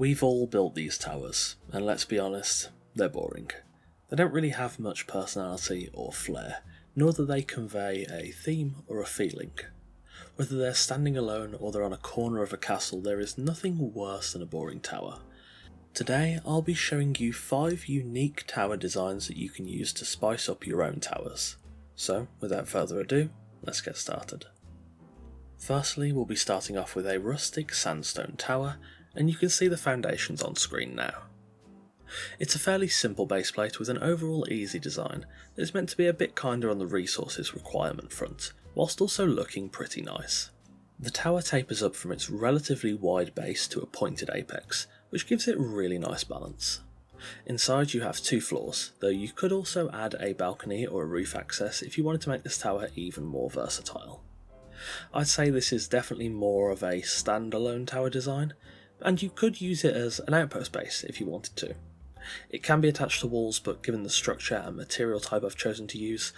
We've all built these towers, and let's be honest, they're boring. They don't really have much personality or flair, nor do they convey a theme or a feeling. Whether they're standing alone or they're on a corner of a castle, there is nothing worse than a boring tower. Today I'll be showing you 5 unique tower designs that you can use to spice up your own towers. So, without further ado, let's get started. Firstly, we'll be starting off with a rustic sandstone tower, and you can see the foundations on screen now. It's a fairly simple base plate with an overall easy design that is meant to be a bit kinder on the resources requirement front, whilst also looking pretty nice. The tower tapers up from its relatively wide base to a pointed apex, which gives it really nice balance. Inside you have 2 floors, though you could also add a balcony or a roof access if you wanted to make this tower even more versatile. I'd say this is definitely more of a standalone tower design, and you could use it as an outpost base if you wanted to. It can be attached to walls, but given the structure and material type I've chosen to use,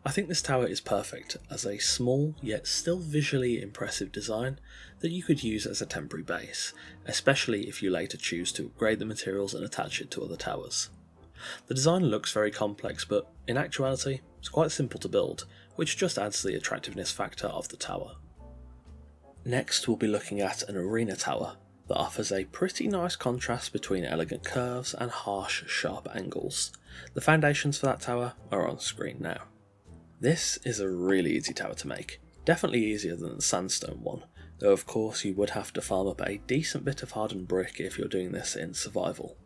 I think this tower is perfect as a small yet still visually impressive design that you could use as a temporary base, especially if you later choose to upgrade the materials and attach it to other towers. The design looks very complex, but in actuality it's quite simple to build, which just adds to the attractiveness factor of the tower. Next we'll be looking at an arena tower that offers a pretty nice contrast between elegant curves and harsh, sharp angles. The foundations for that tower are on screen now. This is a really easy tower to make, definitely easier than the sandstone one, though of course you would have to farm up a decent bit of hardened brick if you're doing this in survival.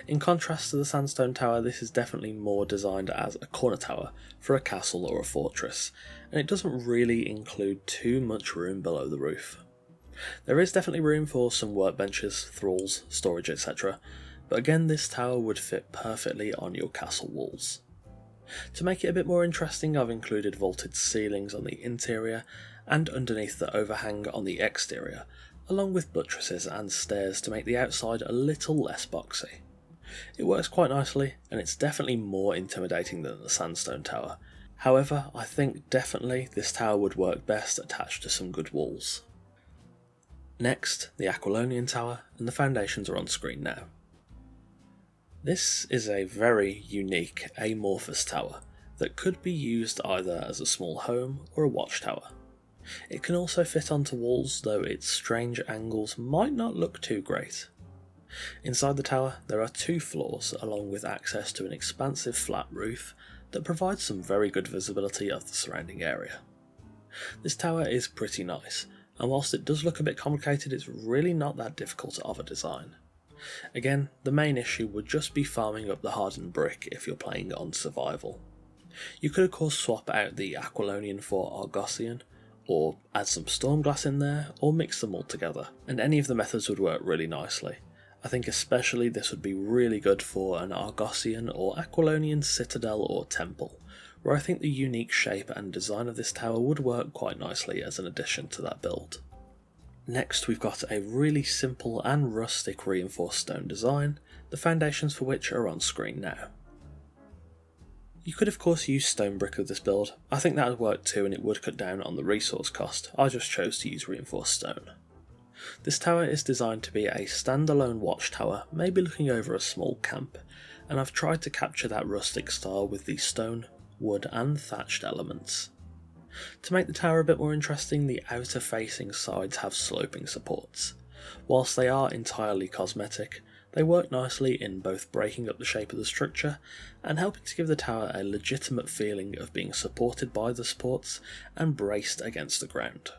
In contrast to the sandstone tower, this is definitely more designed as a corner tower for a castle or a fortress, and it doesn't really include too much room below the roof. There is definitely room for some workbenches, thralls, storage, etc, but again this tower would fit perfectly on your castle walls. To make it a bit more interesting, I've included vaulted ceilings on the interior and underneath the overhang on the exterior, along with buttresses and stairs to make the outside a little less boxy. It works quite nicely, and it's definitely more intimidating than the sandstone tower. However, I think definitely this tower would work best attached to some good walls. Next, the Aquilonian tower, and the foundations are on screen now. This is a very unique amorphous tower that could be used either as a small home or a watchtower. It can also fit onto walls, though its strange angles might not look too great. Inside the tower there are 2 floors along with access to an expansive flat roof that provides some very good visibility of the surrounding area. This tower is pretty nice, and whilst it does look a bit complicated, it's really not that difficult of a design. Again, the main issue would just be farming up the hardened brick if you're playing on survival. You could of course swap out the Aquilonian for Argosian, or add some storm glass in there, or mix them all together, and any of the methods would work really nicely. I think especially this would be really good for an Argosian or Aquilonian citadel or temple, where I think the unique shape and design of this tower would work quite nicely as an addition to that build. Next we've got a really simple and rustic reinforced stone design, the foundations for which are on screen now. You could of course use stone brick with this build. I think that would work too, and it would cut down on the resource cost. I just chose to use reinforced stone. This tower is designed to be a standalone watchtower, maybe looking over a small camp, and I've tried to capture that rustic style with the stone, wood and thatched elements. To make the tower a bit more interesting, the outer facing sides have sloping supports. Whilst they are entirely cosmetic, they work nicely in both breaking up the shape of the structure and helping to give the tower a legitimate feeling of being supported by the supports and braced against the ground.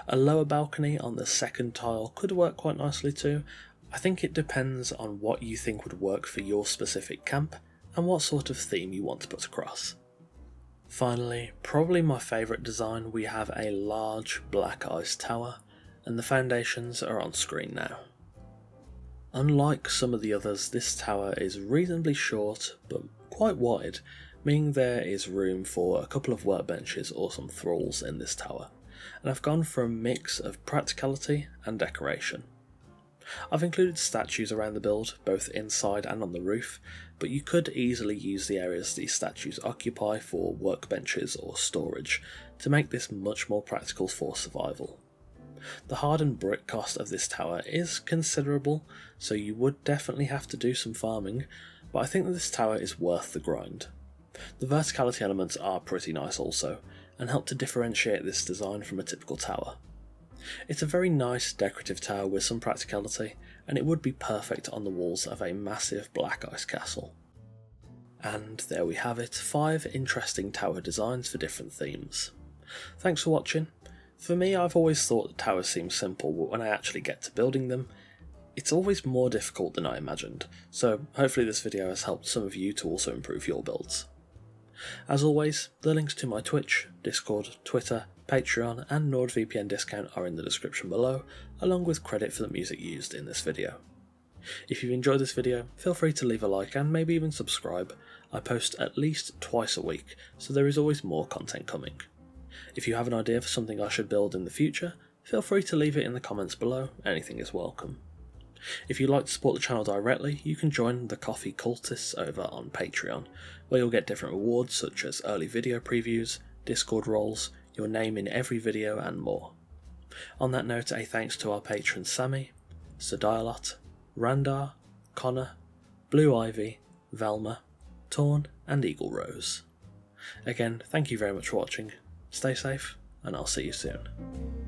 A lower balcony on the second tile could work quite nicely too. I think it depends on what you think would work for your specific camp and what sort of theme you want to put across. Finally, probably my favourite design, we have a large black ice tower, and the foundations are on screen now. Unlike some of the others, this tower is reasonably short but quite wide, meaning there is room for a couple of workbenches or some thralls in this tower, and I've gone for a mix of practicality and decoration. I've included statues around the build, both inside and on the roof, but you could easily use the areas these statues occupy for workbenches or storage to make this much more practical for survival. The hardened brick cost of this tower is considerable, so you would definitely have to do some farming, but I think that this tower is worth the grind. The verticality elements are pretty nice also, and help to differentiate this design from a typical tower. It's a very nice decorative tower with some practicality, and it would be perfect on the walls of a massive black ice castle. And there we have it, 5 interesting tower designs for different themes. Thanks for watching. For me, I've always thought that towers seem simple, but when I actually get to building them, it's always more difficult than I imagined, so hopefully this video has helped some of you to also improve your builds. As always, the links to my Twitch, Discord, Twitter, Patreon and NordVPN discount are in the description below, along with credit for the music used in this video. If you've enjoyed this video, feel free to leave a like and maybe even subscribe. I post at least twice a week, so there is always more content coming. If you have an idea for something I should build in the future, feel free to leave it in the comments below, anything is welcome. If you'd like to support the channel directly, you can join the Coffee Cultists over on Patreon, where you'll get different rewards such as early video previews, Discord roles, your name in every video and more. On that note, a thanks to our patrons Sammy, Sadialot, Randar, Connor, Blue Ivy, Velma, Torn and Eagle Rose. Again, thank you very much for watching, stay safe and I'll see you soon.